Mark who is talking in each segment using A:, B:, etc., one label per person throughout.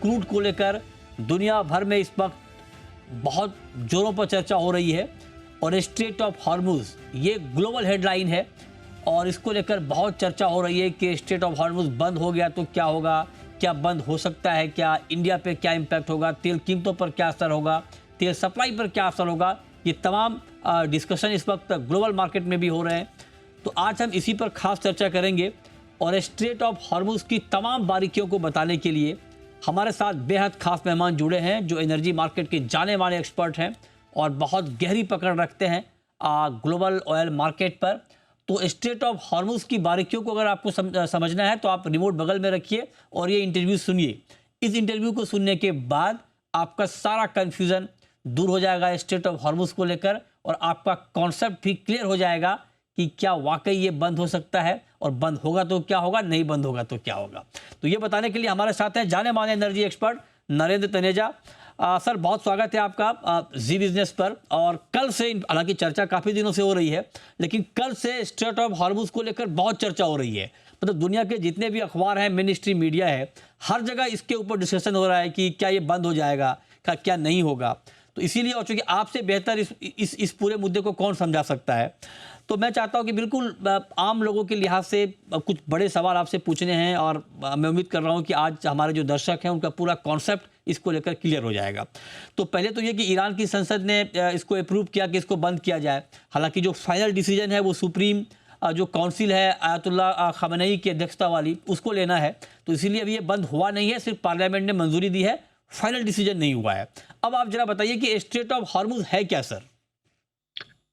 A: Crude को लेकर दुनिया भर में इस वक्त बहुत जोरों पर चर्चा हो रही है और स्ट्रेट ऑफ हॉर्मुज ये ग्लोबल हेडलाइन है और इसको लेकर बहुत चर्चा हो रही है कि स्ट्रेट ऑफ हॉर्मुज बंद हो गया तो क्या होगा, क्या बंद हो सकता है, क्या इंडिया पे क्या इम्पैक्ट होगा, तेल कीमतों पर क्या असर होगा, तेल सप्लाई पर क्या असर होगा। ये तमाम डिस्कशन इस वक्त ग्लोबल मार्केट में भी हो रहे हैं। तो आज हम इसी पर खास चर्चा करेंगे और स्ट्रेट ऑफ हॉर्मुज की तमाम बारीकियों को बताने के लिए हमारे साथ बेहद खास मेहमान जुड़े हैं जो एनर्जी मार्केट के जाने माने एक्सपर्ट हैं और बहुत गहरी पकड़ रखते हैं ग्लोबल ऑयल मार्केट पर। तो स्ट्रेट ऑफ हॉर्मुज की बारीकियों को अगर आपको समझना है तो आप रिमोट बगल में रखिए और ये इंटरव्यू सुनिए। इस इंटरव्यू को सुनने के बाद आपका सारा कन्फ्यूज़न दूर हो जाएगा स्ट्रेट ऑफ हॉर्मुज को लेकर और आपका कॉन्सेप्ट भी क्लियर हो जाएगा कि क्या वाकई ये बंद हो सकता है और बंद होगा तो क्या होगा, नहीं बंद होगा तो क्या होगा। तो ये बताने के लिए हमारे साथ हैं जाने माने energy expert Narendra Taneja. Sir बहुत स्वागत है आपका जी बिजनेस पर। और कल से, हालांकि चर्चा काफ़ी दिनों से हो रही है, लेकिन कल से स्ट्रेट ऑफ हॉर्मुज को लेकर बहुत चर्चा हो रही है। मतलब दुनिया के जितने भी अखबार हैं, मेन स्ट्रीम मीडिया है, हर जगह इसके ऊपर डिस्कशन हो रहा है कि क्या ये बंद हो जाएगा, क्या नहीं होगा। तो इसीलिए, और चूँकि आपसे बेहतर इस पूरे मुद्दे को कौन समझा सकता है, तो मैं चाहता हूं कि बिल्कुल आम लोगों के लिहाज से कुछ बड़े सवाल आपसे पूछने हैं और मैं उम्मीद कर रहा हूं कि आज हमारे जो दर्शक हैं उनका पूरा कॉन्सेप्ट इसको लेकर क्लियर हो जाएगा। तो पहले तो ये कि ईरान की संसद ने इसको अप्रूव किया कि इसको बंद किया जाए। हालांकि जो फाइनल डिसीजन है वो सुप्रीम जो काउंसिल है आयतुल्ला खamenei की अध्यक्षता वाली, उसको लेना है। तो इसीलिए अभी ये बंद हुआ नहीं है, सिर्फ पार्लियामेंट ने मंजूरी दी है, फाइनल डिसीजन नहीं हुआ है। अब आप जरा बताइए कि स्ट्रेट ऑफ हॉर्मुज है क्या सर?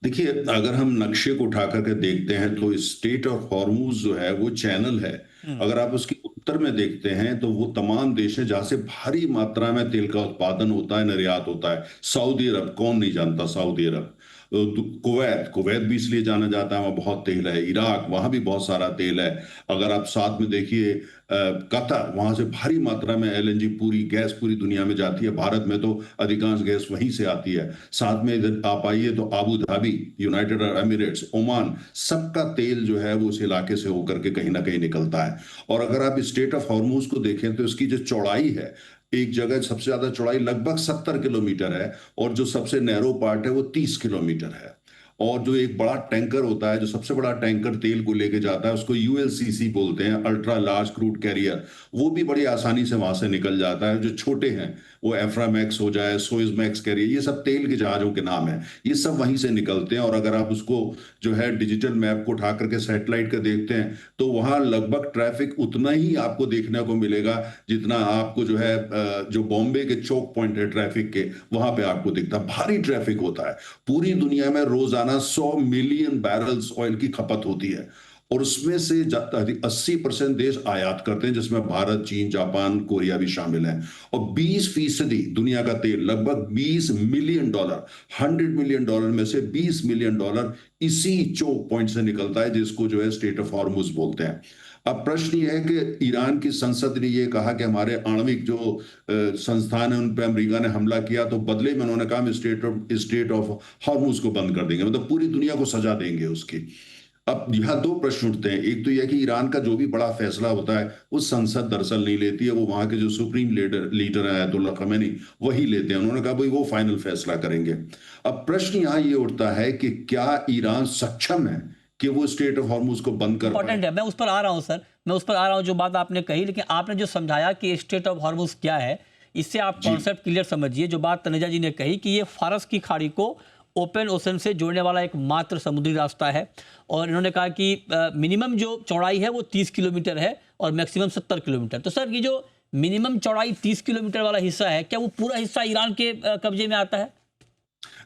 B: देखिए, अगर हम नक्शे को उठा करके देखते हैं तो स्ट्रेट ऑफ हॉर्मुज जो है वो चैनल है। अगर आप उसके उत्तर में देखते हैं तो वो तमाम देश हैं जहां से भारी मात्रा में तेल का उत्पादन होता है, निर्यात होता है। सऊदी अरब, कौन नहीं जानता सऊदी अरब। कुवैत, कुवैत भी इसलिए जाना जाता है, वहाँ बहुत तेल है। इराक, वहाँ भी बहुत सारा तेल है। अगर आप साथ में देखिए कतर, वहां से भारी मात्रा में एलएनजी, पूरी गैस पूरी दुनिया में जाती है। भारत में तो अधिकांश गैस वहीं से आती है। साथ में इधर आप आइए तो Abu Dhabi, United Arab Emirates, Oman, सबका तेल जो है वो उस इलाके से होकर के कहीं ना कहीं निकलता है। और अगर आप स्ट्रेट ऑफ हॉर्मुज को देखें तो इसकी जो चौड़ाई है, एक जगह सबसे ज्यादा चौड़ाई लगभग 70 किलोमीटर है और जो सबसे नैरो पार्ट है वो 30 किलोमीटर है। और जो एक बड़ा टैंकर होता है, जो सबसे बड़ा टैंकर तेल को लेके जाता है, उसको यूएलसीसी बोलते हैं, अल्ट्रा लार्ज क्रूड कैरियर, वो भी बड़ी आसानी से वहां से निकल जाता है। जो छोटे हैं वो एफ्रामैक्स हो जाए, सोइज मैक्स कैरियर, ये सब तेल के जहाजों के नाम है, ये सब वहीं से निकलते हैं। और अगर आप उसको जो है डिजिटल मैप को उठा करके सैटेलाइट का देखते हैं तो वहां लगभग ट्रैफिक उतना ही आपको देखने को मिलेगा जितना आपको जो है जो बॉम्बे के चौक पॉइंट है ट्रैफिक के, वहां पे आपको दिखता है। भारी ट्रैफिक होता है। पूरी दुनिया में रोजाना 100 मिलियन बैरल्स ऑयल की खपत होती है और उसमें से 80% देश आयात करते हैं, जिसमें भारत, चीन, जापान, कोरिया भी शामिल हैं। और 20% दुनिया का तेल, लगभग 20 मिलियन डॉलर, 100 मिलियन डॉलर में से 20 मिलियन डॉलर इसी चोक पॉइंट से निकलता है, जिसको जो है स्ट्रेट ऑफ हॉर्मुज बोलते हैं। अब प्रश्न ये है कि ईरान की संसद ने ये कहा कि हमारे आणविक जो संस्थान है उन पर अमेरिका ने हमला किया, तो बदले में उन्होंने कहा हम स्ट्रेट ऑफ हॉर्मुज को बंद कर देंगे, मतलब पूरी दुनिया को सजा देंगे उसकी। अब यहाँ दो प्रश्न उठते हैं। एक तो यह कि ईरान का जो भी बड़ा फैसला होता है वो संसद दरअसल नहीं लेती है, वो वहां के जो सुप्रीम लीडर है आयतुल्ला खamenei, वही लेते हैं। उन्होंने कहा भाई वो फाइनल फैसला करेंगे। अब प्रश्न यहाँ ये उठता है कि क्या ईरान सक्षम है कि वो स्ट्रेट ऑफ हॉर्मुज को बंद कर पाए?
A: इंपॉर्टेंट है, मैं उस पर आ रहा हूं सर, मैं उस पर आ रहा हूं जो बात आपने कही। लेकिन आपने जो समझाया कि स्ट्रेट ऑफ हॉर्मुज क्या है, इससे आप कॉन्सेप्ट क्लियर समझिए। जो बात तनेजा जी ने कही कि ये फारस की खाड़ी को ओपन ओशन से जोड़ने वाला एक मात्र समुद्री रास्ता है और इन्होंने कहा कि मिनिमम जो चौड़ाई है वो 30 किलोमीटर है और मैक्सिमम 70 किलोमीटर। तो सर ये जो मिनिमम चौड़ाई 30 किलोमीटर वाला हिस्सा है, क्या वो पूरा हिस्सा ईरान के कब्जे में आता है?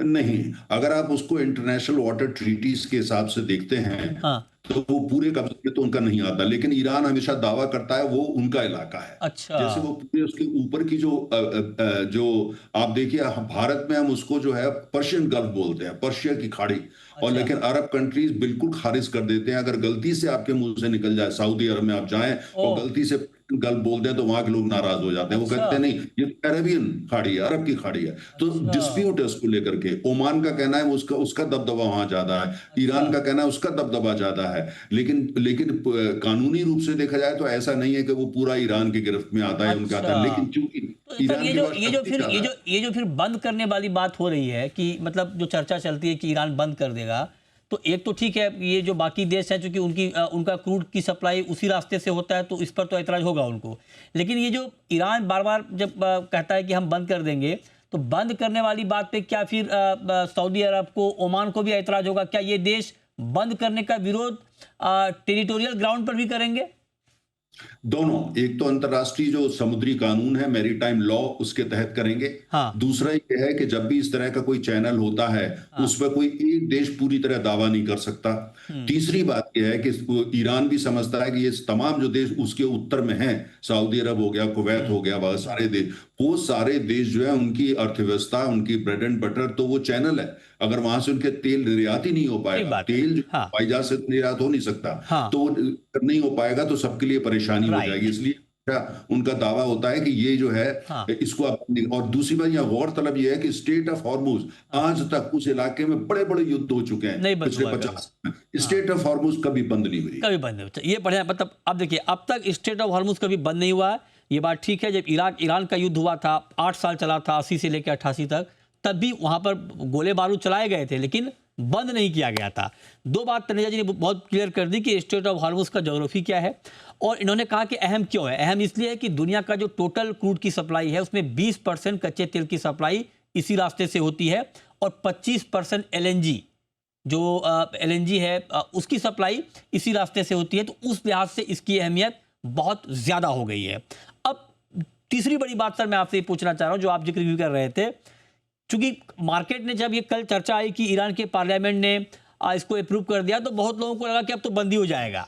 B: नहीं, अगर आप उसको इंटरनेशनल वाटर ट्रीटीज के हिसाब से देखते हैं
A: हाँ।
B: तो वो पूरे कब्जे में तो उनका नहीं आता, लेकिन ईरान हमेशा दावा करता है वो उनका इलाका है।
A: अच्छा।
B: जैसे वो पूरे उसके ऊपर की जो आप देखिए, भारत में हम उसको जो है पर्शियन गल्फ बोलते हैं, पर्शिया की खाड़ी। और
A: अच्छा।
B: लेकिन अरब कंट्रीज बिल्कुल खारिज कर देते हैं। अगर गलती से आपके मुंह से निकल जाए, सऊदी अरब में आप जाएं और गलती से गल्फ बोलते हैं तो वहां के लोग नाराज हो जाते हैं। वो
A: अच्छा।
B: कहते हैं नहीं, ये तो अरेबियन खाड़ी है, अरब की खाड़ी है। तो
A: अच्छा।
B: डिस्प्यूट है उसको लेकर के। ओमान का कहना है उसका उसका दबदबा वहां ज्यादा है,
A: अच्छा।
B: ईरान का कहना है उसका दबदबा ज्यादा है। लेकिन कानूनी रूप से देखा जाए तो ऐसा नहीं है कि वो पूरा ईरान की गिरफ्त में आता है, उनके आता है।
A: अच्छा।
B: लेकिन चूंकि
A: तो सर,
B: ईरान
A: ये
B: के
A: जो
B: पास
A: ये जो
B: शक्ति
A: फिर
B: ज्यादा है।
A: ये जो फिर बंद करने वाली बात हो रही है कि मतलब जो चर्चा चलती है कि ईरान बंद कर देगा, तो एक तो ठीक है, ये जो बाकी देश हैं, चूंकि उनका क्रूड की सप्लाई उसी रास्ते से होता है, तो इस पर तो ऐतराज होगा उनको। लेकिन ये जो ईरान बार बार जब कहता है कि हम बंद कर देंगे, तो बंद करने वाली बात पे क्या फिर सऊदी अरब को, ओमान को भी ऐतराज होगा? क्या ये देश बंद करने का विरोध टेरिटोरियल ग्राउंड पर भी करेंगे?
B: दोनों, एक तो अंतर्राष्ट्रीय जो समुद्री कानून है, मैरीटाइम लॉ, उसके तहत करेंगे।
A: हाँ।
B: दूसरा ये है कि जब भी इस तरह का कोई चैनल होता है,
A: हाँ।
B: उस पर कोई एक देश पूरी तरह दावा नहीं कर सकता।
A: हम्म।
B: तीसरी बात यह है कि ईरान भी समझता है कि ये तमाम जो देश उसके उत्तर में हैं, सऊदी अरब हो गया, कुवैत हो गया, वह सारे देश, वो सारे देश जो है उनकी अर्थव्यवस्था, उनकी ब्रेड एंड बटर तो वो चैनल है। अगर वहां से उनके तेल निर्यात ही नहीं हो
A: सही
B: पाएगा,
A: बात है।
B: तेल जो
A: हाँ।
B: हवाई जहाज से निर्यात हो नहीं सकता,
A: हाँ।
B: तो वो नहीं हो पाएगा, तो सबके लिए परेशानी हो जाएगी।
A: राइट।
B: इसलिए उनका दावा होता है कि ये जो है
A: हाँ।
B: इसको और दूसरी बात यह गौरतलब यह है कि स्टेट ऑफ हॉर्मुज,
A: हाँ।
B: आज तक उस इलाके में बड़े बड़े युद्ध हो चुके हैं
A: नहीं बंद
B: पिछले
A: हुआ कभी।
B: 50 में।
A: हाँ।
B: स्टेट ऑफ हॉर्मुज कभी बंद नहीं हुई।
A: कभी बंद नहीं हुआ। ये बढ़िया, मतलब अब देखिए, अब तक स्टेट ऑफ हॉर्मुज कभी बंद नहीं हुआ है, ये बात ठीक है। जब इराक ईरान का युद्ध हुआ था, 8 साल चला था, 80 से लेकर 88 तक, तब भी वहां पर गोले बारूद चलाए गए थे, लेकिन बंद नहीं किया गया था। दो बात तनेजा जी ने बहुत क्लियर कर दी कि स्टेट ऑफ हॉर्मुज का ज्योग्राफी क्या है, और इन्होंने कहा कि अहम क्यों है। अहम इसलिए है कि दुनिया का जो टोटल क्रूड की सप्लाई है, उसमें 20% कच्चे तेल की सप्लाई इसी रास्ते से होती है, और 25% एलएनजी, जो एलएनजी है, उसकी सप्लाई इसी रास्ते से होती है। तो उस लिहाज से इसकी अहमियत बहुत ज़्यादा हो गई है। अब तीसरी बड़ी बात सर मैं आपसे ये पूछना चाह रहा हूँ, जो आप जिक्र भी कर रहे थे, चूंकि मार्केट ने, जब ये कल चर्चा आई कि ईरान के पार्लियामेंट ने इसको अप्रूव कर दिया, तो बहुत लोगों को लगा कि अब तो बंद ही हो जाएगा,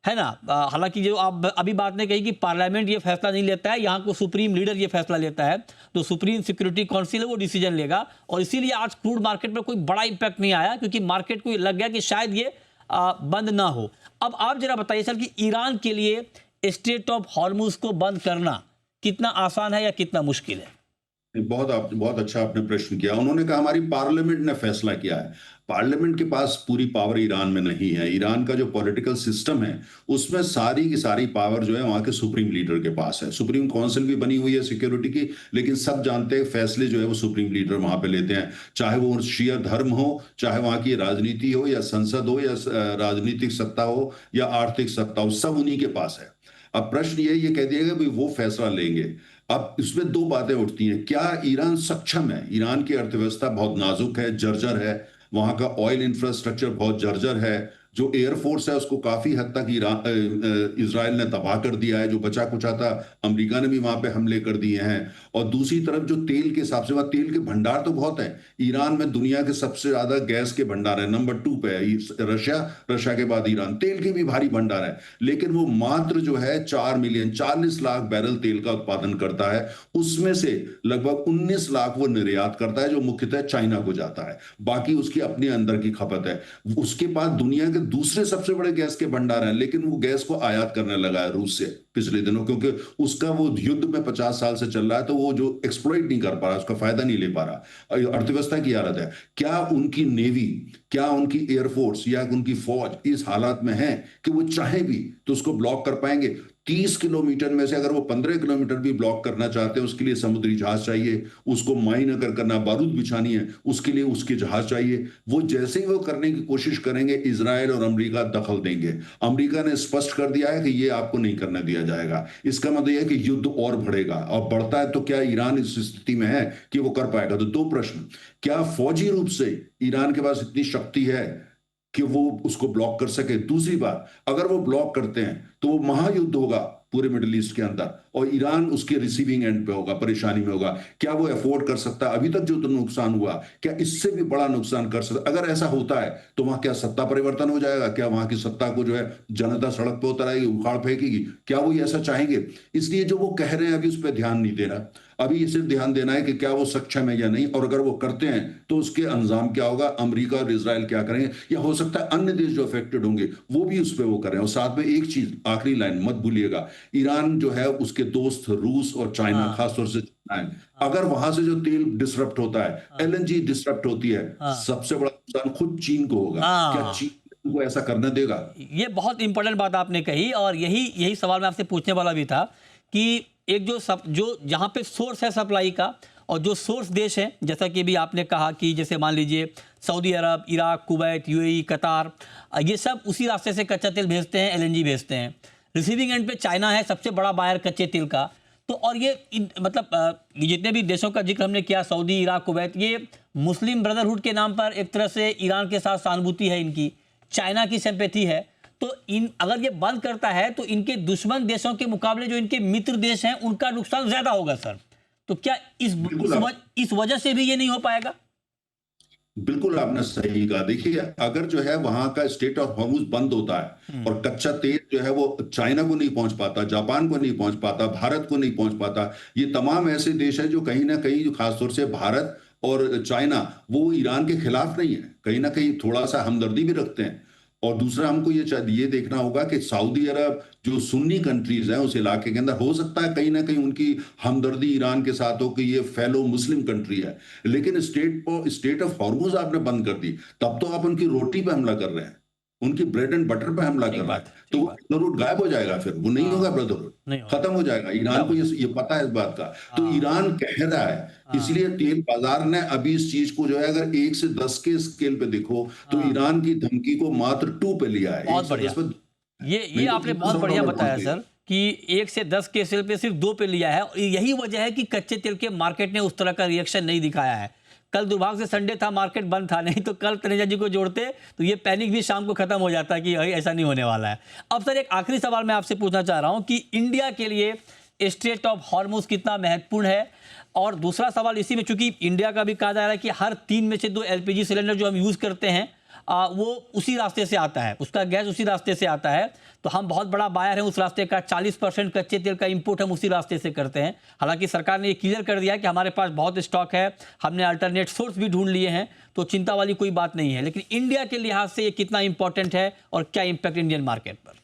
A: है ना। हालांकि जो आप अभी बात ने कही कि पार्लियामेंट ये फैसला नहीं लेता है, यहाँ को सुप्रीम लीडर ये फैसला लेता है, तो सुप्रीम सिक्योरिटी काउंसिल है वो डिसीजन लेगा, और इसीलिए आज क्रूड मार्केट पर कोई बड़ा इंपैक्ट नहीं आया, क्योंकि मार्केट को ये लग गया कि शायद ये बंद ना हो। अब आप जरा बताइए सर कि ईरान के लिए स्ट्रेट ऑफ हॉर्मुज को बंद करना कितना आसान है या कितना मुश्किल है?
B: बहुत अच्छा आपने प्रश्न किया। उन्होंने कहा हमारी पार्लियामेंट ने फैसला किया है। पार्लियामेंट के पास पूरी पावर ईरान में नहीं है। ईरान का जो पॉलिटिकल सिस्टम है, उसमें सारी की सारी पावर जो है वहां के सुप्रीम लीडर के पास है। सुप्रीम काउंसिल भी बनी हुई है सिक्योरिटी की, लेकिन सब जानते हैं फैसले जो है वो सुप्रीम लीडर वहां पे लेते हैं। चाहे वो शिया धर्म हो, चाहे वहां की राजनीति हो, या संसद हो, या राजनीतिक सत्ता हो, या आर्थिक सत्ता हो, सब उन्हीं के पास है। अब प्रश्न ये कह दिया गया भाई वो फैसला लेंगे। अब इसमें दो बातें उठती हैं। क्या ईरान सक्षम है? ईरान की अर्थव्यवस्था बहुत नाजुक है, जर्जर है। वहां का ऑयल इंफ्रास्ट्रक्चर बहुत जर्जर है। जो एयरफोर्स है उसको काफी हद तक इजराइल ने तबाह कर दिया है। जो बचा कुचा था, अमेरिका ने भी वहां पे हमले कर दिए हैं। और दूसरी तरफ जो तेल के हिसाब से, वह तेल के भंडार तो बहुत है। ईरान में दुनिया के सबसे ज्यादा गैस के भंडार है, नंबर 2 पे है रशिया के बाद ईरान। तेल के भी भारी भंडार है, लेकिन वो मात्र जो है 4 मिलियन 40 लाख बैरल तेल का उत्पादन करता है। उसमें से लगभग 19 लाख वो निर्यात करता है, जो मुख्यतः चाइना को जाता है। बाकी उसकी अपने अंदर की खपत है। उसके पास दुनिया के दूसरे सबसे बड़े गैस के भंडार हैं, लेकिन वो गैस को आयात करने लगा है रूस से पिछले दिनों, क्योंकि उसका वो युद्ध में 50 साल से चल रहा है, तो वो जो एक्सप्लॉइट नहीं कर पा रहा, उसका फायदा नहीं ले पा रहा। अर्थव्यवस्था की हालत है। क्या उनकी नेवी, क्या उनकी एयरफोर्स या उनकी फौज इस हालात में है कि वो चाहे भी तो उसको ब्लॉक कर पाएंगे? 30 किलोमीटर में से अगर वो 15 किलोमीटर भी ब्लॉक करना चाहते हैं, उसके लिए समुद्री जहाज चाहिए। उसको माइन अगर करना, बारूद बिछानी है, उसके लिए उसके जहाज चाहिए। वो जैसे ही वो करने की कोशिश करेंगे, इजराइल और अमेरिका दखल देंगे। अमेरिका ने स्पष्ट कर दिया है कि ये आपको नहीं करने दिया जाएगा। इसका मतलब यह है कि युद्ध और बढ़ेगा, और बढ़ता है तो क्या ईरान इस स्थिति में है कि वो कर पाएगा? तो दो प्रश्न, क्या फौजी रूप से ईरान के पास इतनी शक्ति है कि वो उसको ब्लॉक कर सके? दूसरी बात, अगर वो ब्लॉक करते हैं तो वो महायुद्ध होगा पूरे मिडिल ईस्ट के अंदर, और ईरान उसके रिसीविंग एंड पे होगा, परेशानी में होगा। क्या वो अफोर्ड कर सकता है? अभी तक जो तो नुकसान हुआ, क्या इससे भी बड़ा नुकसान कर सकता? अगर ऐसा होता है तो वहां क्या सत्ता परिवर्तन हो जाएगा? क्या वहां की सत्ता को जो है जनता सड़क पे उतर आएगी, उखाड़ फेंकेगी? क्या वो ऐसा चाहेंगे? इसलिए जो वो कह रहे हैं अभी उस पर ध्यान नहीं देना। अभी ये सिर्फ ध्यान देना है कि क्या वो सक्षम है या नहीं, और अगर वो करते हैं तो उसके अंजाम क्या होगा, अमेरिका और इजराइल क्या करेंगे, या हो सकता है अन्य देश जो अफेक्टेड होंगे वो भी उस पर वो करें। और साथ में एक चीज, आखिरी लाइन मत भूलिएगा, ईरान जो है उसके दोस्त रूस और चाइना,
A: हाँ
B: खासतौर से चाइना है।
A: हाँ
B: अगर वहां से जो तेल डिसरप्ट होता है,
A: हाँ
B: एलएनजी डिसरप्ट होती है,
A: हाँ
B: सबसे बड़ा नुकसान खुद चीन को होगा। क्या
A: हाँ।
B: चीन को ऐसा करने देगा?
A: ये बहुत इंपॉर्टेंट बात आपने कही, और यही यही सवाल मैं आपसे पूछने वाला भी था कि एक जो जहाँ पे सोर्स है सप्लाई का, और जो सोर्स देश है, जैसा कि भी आपने कहा कि जैसे मान लीजिए सऊदी अरब, इराक, कुवैत, यूएई, कतार, ये सब उसी रास्ते से कच्चा तेल भेजते हैं, एलएनजी भेजते हैं। रिसीविंग एंड पे चाइना है सबसे बड़ा बायर कच्चे तेल का। तो और ये मतलब ये जितने भी देशों का जिक्र हमने किया, सऊदी, इराक, कुवैत, ये मुस्लिम ब्रदरहुड के नाम पर एक तरह से ईरान के साथ सहानुभूति है इनकी, चाइना की सिंपैथी है। तो इन अगर ये बंद करता है तो इनके दुश्मन देशों के मुकाबले जो इनके मित्र देश हैं उनका नुकसान ज्यादा होगा सर। तो क्या
B: बिल्कुल
A: इस वजह से भी ये नहीं हो पाएगा?
B: बिल्कुल आपने सही कहा। देखिए, अगर जो है वहां का स्टेट ऑफ हॉर्मुज बंद होता है और कच्चा तेल जो है वो चाइना को नहीं पहुंच पाता, जापान को नहीं पहुंच पाता, भारत को नहीं पहुंच पाता, ये तमाम ऐसे देश हैं जो कहीं ना कहीं, जो खासतौर से भारत और चाइना, वो ईरान के खिलाफ नहीं है, कहीं ना कहीं थोड़ा सा हमदर्दी भी रखते हैं। और दूसरा हमको ये देखना होगा कि सऊदी अरब जो सुन्नी कंट्रीज हैं उस इलाके के अंदर, हो सकता है कहीं ना कहीं उनकी हमदर्दी ईरान के साथ हो कि ये फेलो मुस्लिम कंट्री है, लेकिन स्टेट ऑफ हॉर्मुज आपने बंद कर दी, तब तो आप उनकी रोटी पे हमला कर रहे हैं, उनकी ब्रेड एंड बटर पे हमला कर
A: ठीक
B: रहे हैं।
A: बात,
B: तो
A: ठीक
B: वो
A: बात।
B: ब्रदरहुड गायब हो जाएगा, फिर वो नहीं होगा
A: हाँ,
B: ब्रदरहुड,
A: नहीं होगा।
B: खत्म हो जाएगा।
A: क्या
B: ईरान को
A: बात।
B: ये पता है इस बात का। तो
A: हाँ
B: ईरान कह रहा है,
A: हाँ
B: इसलिए तेल बाजार ने अभी इस चीज को जो है, अगर 1 से 10 के स्केल पे देखो तो
A: हाँ,
B: ईरान की धमकी को मात्र 2 पे लिया है,
A: बहुत
B: 1 से 10
A: बढ़िया।
B: पे,
A: ये
B: नहीं तो
A: आपने बहुत बढ़िया
B: $300 पहुंच
A: बताया
B: गई।
A: सर कि 1 से 10 के सेल पे सिर्फ 2 पे लिया है, और यही वजह है कि कच्चे तेल के मार्केट ने उस तरह का रिएक्शन नहीं दिखाया है। कल दुर्भाग्य से संडे था, मार्केट बंद था, नहीं तो कल तनेजा जी को जोड़ते तो ये पैनिक भी शाम को खत्म हो जाता कि भाई ऐसा नहीं होने वाला है। अब सर एक आखिरी सवाल मैं आपसे पूछना चाह रहा हूं कि इंडिया के लिए स्ट्रेट ऑफ हॉर्मुज कितना महत्वपूर्ण है, और दूसरा सवाल इसी में, चूंकि इंडिया का भी कहा जा रहा है कि हर 3 में से 2 एलपीजी सिलेंडर जो हम यूज करते हैं वो उसी रास्ते से आता है, उसका गैस उसी रास्ते से आता है। तो हम बहुत बड़ा बायर हैं उस रास्ते का, 40% कच्चे तेल का इंपोर्ट हम उसी रास्ते से करते हैं। हालांकि सरकार ने ये क्लियर कर दिया है कि हमारे पास बहुत स्टॉक है, हमने अल्टरनेट सोर्स भी ढूंढ लिए हैं, तो चिंता वाली कोई बात नहीं है। लेकिन इंडिया के लिहाज से ये कितना इंपॉर्टेंट है और क्या इंपैक्ट इंडियन मार्केट पर?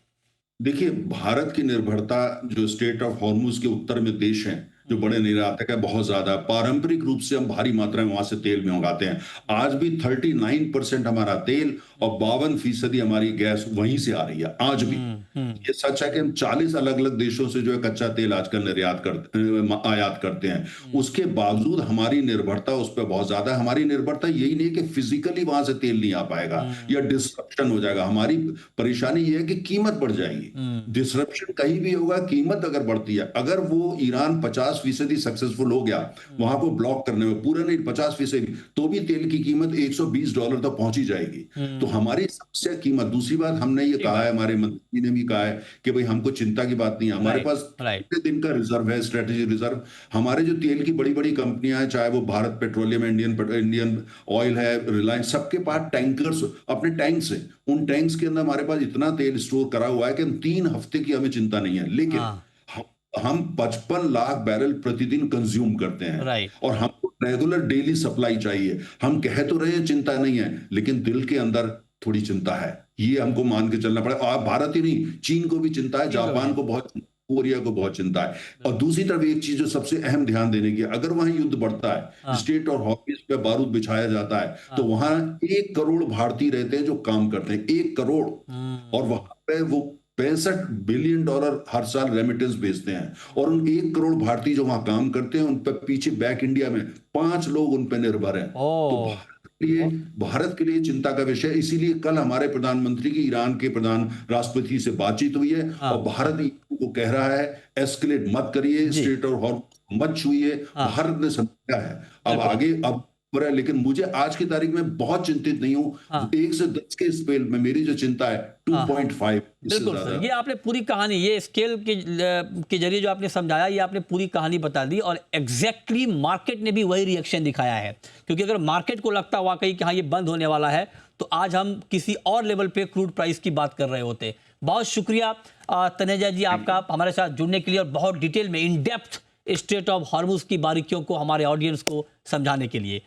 B: देखिए, भारत की निर्भरता जो स्टेट ऑफ हॉर्मुज के उत्तर में देश हैं, जो बड़े निर्यातक है, बहुत ज्यादा पारंपरिक रूप से हम भारी मात्रा में वहां से तेल मंगाते हैं। आज भी 39% हमारा तेल और 52% हमारी गैस वहीं से आ रही है आज भी। ये सच है कि हम 40 अलग अलग देशों से जो है कच्चा तेल आजकल आयात करते हैं। उसके बावजूद हमारी निर्भरता उस पर बहुत ज्यादा है। हमारी निर्भरता यही नहीं है कि फिजिकली वहां से तेल नहीं आ पाएगा या डिस्रप्शन हो जाएगा, हमारी परेशानी ये है कि कीमत बढ़ जाएगी। डिसरप्शन कहीं भी होगा, कीमत अगर बढ़ती है, अगर वो ईरान 50% सक्सेसफुल हो गया वहां को ब्लॉक करने में, पूरा नहीं 50%, तो भी तेल की कीमत $120 तक पहुंची जाएगी। तो हमारी समस्या कीमत। दूसरी बात, हमने ये कहा है, हमारे मंत्री ने भी कहा है कि भाई हमको चिंता की बात नहीं है, हमारे
A: राइट,
B: पास
A: राइट।
B: कितने दिन का रिजर्व है, स्ट्रेटेजिक रिजर्व। हमारे जो तेल की बड़ी बड़ी कंपनियां हैं, चाहे वो भारत पेट्रोलियम, इंडियन ऑयल है, रिलायंस, सबके पास टैंकर्स, अपने टैंक्स हैं। उन टैंक्स के अंदर हमारे पास इतना तेल स्टोर करा हुआ है कि हम 3 हफ्ते की हमें चिंता नहीं है। लेकिन
A: हाँ,
B: हम 55 लाख बैरल प्रतिदिन कंज्यूम करते हैं
A: राइट।
B: और हमको रेगुलर डेली सप्लाई चाहिए। हम कह तो रहे हैं चिंता नहीं है, लेकिन दिल के अंदर थोड़ी चिंता है, ये हमको मान के चलना पड़ेगा। और भारत ही नहीं, चीन को भी चिंता है, जापान को बहुत, कोरिया को बहुत चिंता है। और दूसरी तरफ एक चीज जो सबसे अहम ध्यान देने की, अगर वहां युद्ध बढ़ता है,
A: हाँ,
B: स्टेट और हॉर्मुज पे बारूद बिछाया जाता है, तो
A: हाँ।
B: वहां 1 करोड़ भारतीय रहते हैं जो काम करते हैं, 1 करोड़। और वहां पे वो $65 बिलियन हर साल रेमिटेंस भेजते हैं, और उन 1 करोड़ भारतीय जो वहां काम करते हैं, उन पर पीछे बैक इंडिया में 5 लोग उन पर निर्भर हैं। तो
A: ओ,
B: भारत के लिए चिंता का विषय। इसीलिए कल हमारे प्रधानमंत्री की ईरान के प्रधान राष्ट्रपति से बातचीत हुई है,
A: हाँ,
B: और भारत को कह रहा है एस्केलेट मत करिए,
A: जी,
B: स्टेट और हॉर्मुज मत छुइए।
A: हाँ,
B: भारत ने समझा है। अब
A: बिल्कुल।
B: आगे, अब पर है, लेकिन मुझे आज की तारीख में बहुत चिंतित नहीं हूँ।
A: हाँ
B: 1 से 10 के स्केल में मेरी जो चिंता है
A: हाँ हाँ
B: 2.5, इससे
A: बिल्कुल
B: ज्यादा।
A: सर, ये आपने पूरी कहानी, ये स्केल के जरिए जो आपने समझाया, ये आपने पूरी कहानी बता दी और एग्जैक्टली मार्केट ने भी वही रिएक्शन दिखाया है। क्योंकि अगर मार्केट को लगता वाकई कि हाँ ये बंद होने वाला है, तो आज हम किसी और लेवल पे क्रूड प्राइस की बात कर रहे होते। बहुत शुक्रिया तनेजा जी
B: थैंक
A: आपका हमारे साथ जुड़ने के लिए और बहुत डिटेल में in depth straight of Hormuz की बारीकियों को हमारे ऑडियंस को समझाने के लिए।